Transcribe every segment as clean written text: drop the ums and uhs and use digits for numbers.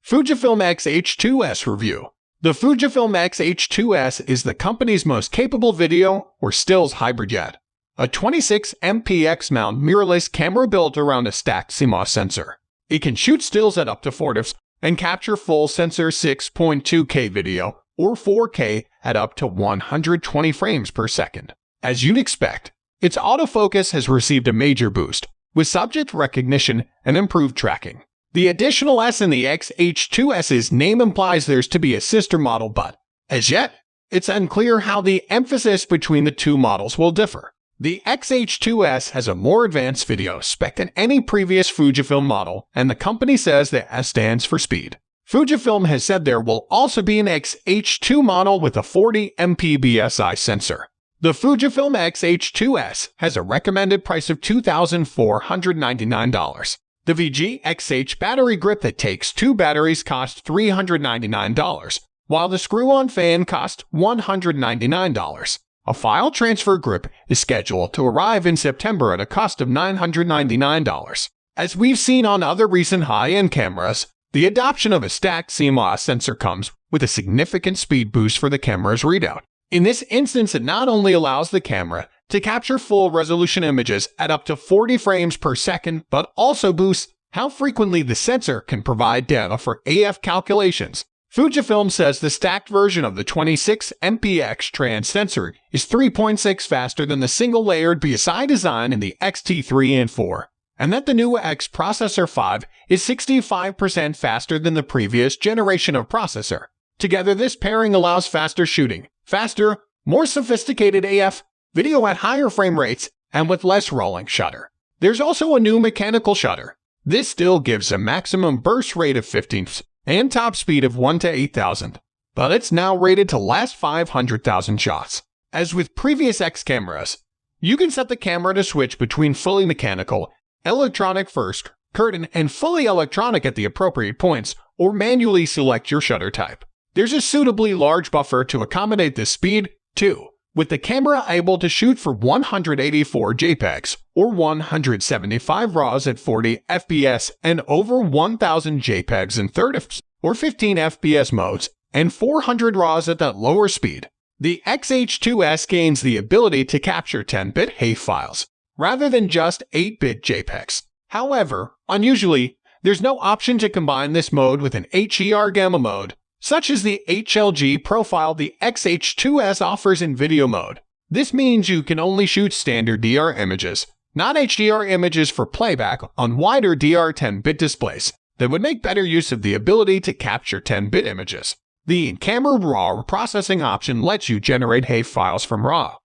Fujifilm X H2S review. The Fujifilm X H2S is the company's most capable video or stills hybrid yet. A 26MP X-mount mirrorless camera built around a stacked CMOS sensor. It can shoot stills at up to 4 fps and capture full sensor 6.2K video or 4K at up to 120 frames per second. As you'd expect, its autofocus has received a major boost, with subject recognition and improved tracking. The additional S in the X H2S's name implies there's to be a sister model, but, as yet, it's unclear how the emphasis between the two models will differ. The X H2S has a more advanced video spec than any previous Fujifilm model, and the company says the S stands for speed. Fujifilm has said there will also be an X H2 model with a 40MP BSI sensor. The Fujifilm X H2S has a recommended price of $2,499. The VG-XH battery grip that takes 2 batteries costs $399, while the screw-on fan costs $199. A file transfer grip is scheduled to arrive in September at a cost of $999. As we've seen on other recent high-end cameras, the adoption of a stacked CMOS sensor comes with a significant speed boost for the camera's readout. In this instance, it not only allows the camera to capture full-resolution images at up to 40 frames per second, but also boosts how frequently the sensor can provide data for AF calculations. Fujifilm says the stacked version of the 26MP X-Trans sensor is 3.6 faster than the single-layered BSI design in the X-T3 and 4, and that the new X Processor 5 is 65% faster than the previous generation of processor. Together, this pairing allows faster shooting, faster, more sophisticated AF video at higher frame rates and with less rolling shutter. There's also a new mechanical shutter. This still gives a maximum burst rate of 15 fps and top speed of 1 to 8,000, but it's now rated to last 500,000 shots. As with previous X cameras, you can set the camera to switch between fully mechanical, electronic first, curtain, and fully electronic at the appropriate points, or manually select your shutter type. There's a suitably large buffer to accommodate this speed, too, with the camera able to shoot for 184 JPEGs or 175 RAWs at 40 FPS and over 1000 JPEGs in 30 fps or 15 FPS modes and 400 RAWs at that lower speed. The X H2S gains the ability to capture 10-bit HEIF files rather than just 8-bit JPEGs. However, unusually, there's no option to combine this mode with an HER gamma mode, such as the HLG profile the X H2S offers in video mode. This means you can only shoot standard DR images, not HDR images for playback on wider DR 10-bit displays that would make better use of the ability to capture 10-bit images. The in-camera RAW processing option lets you generate HEIF files from RAW.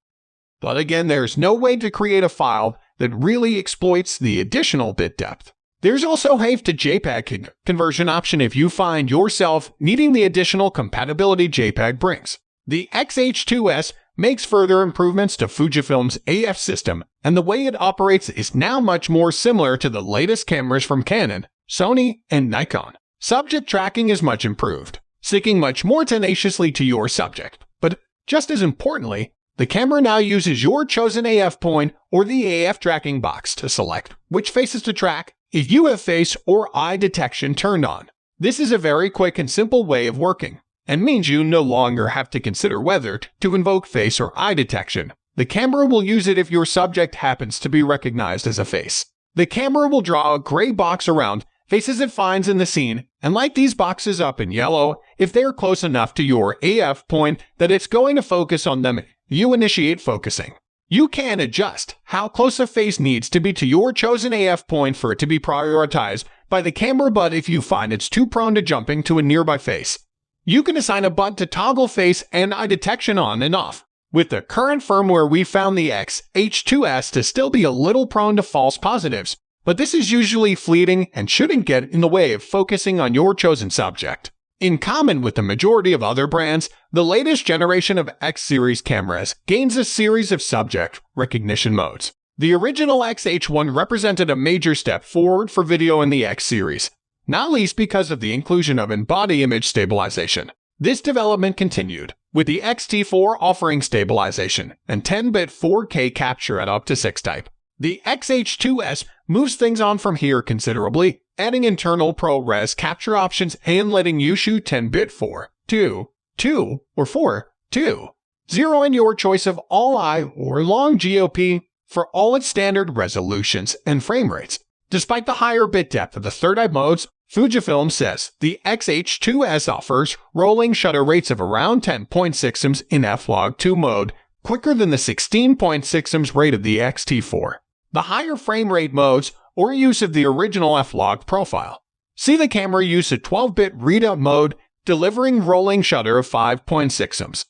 But again, there's no way to create a file that really exploits the additional bit depth. There's also HEIF to JPEG conversion option if you find yourself needing the additional compatibility JPEG brings. The X H2S makes further improvements to Fujifilm's AF system, and the way it operates is now much more similar to the latest cameras from Canon, Sony, and Nikon. Subject tracking is much improved, sticking much more tenaciously to your subject. But just as importantly, the camera now uses your chosen AF point or the AF tracking box to select which faces to track if you have face or eye detection turned on. This is a very quick and simple way of working, and means you no longer have to consider whether to invoke face or eye detection. The camera will use it if your subject happens to be recognized as a face. The camera will draw a gray box around faces it finds in the scene and light these boxes up in yellow if they are close enough to your AF point that it's going to focus on them. You initiate focusing. You can adjust how close a face needs to be to your chosen AF point for it to be prioritized by the camera, but if you find it's too prone to jumping to a nearby face, you can assign a button to toggle face and eye detection on and off. With the current firmware, we found the X H2S to still be a little prone to false positives, but this is usually fleeting and shouldn't get in the way of focusing on your chosen subject. In common with the majority of other brands, the latest generation of X-series cameras gains a series of subject recognition modes. The original X-H1 represented a major step forward for video in the X-series, not least because of the inclusion of in-body image stabilization. This development continued, with the X-T4 offering stabilization and 10-bit 4K capture at up to 6 type. The X H2S moves things on from here considerably, adding internal ProRes capture options and letting you shoot 10-bit 4:2:2 or 4:2:0 in your choice of all-eye or long GOP for all its standard resolutions and frame rates. Despite the higher bit depth of the third-eye modes, Fujifilm says the X H2S offers rolling shutter rates of around 10.6 ms in f/log2 mode, quicker than the 16.6 ms rate of the X-T4. The higher frame rate modes or use of the original f/log profile. See the camera use a 12-bit readout mode, delivering rolling shutter of 5.6 ms.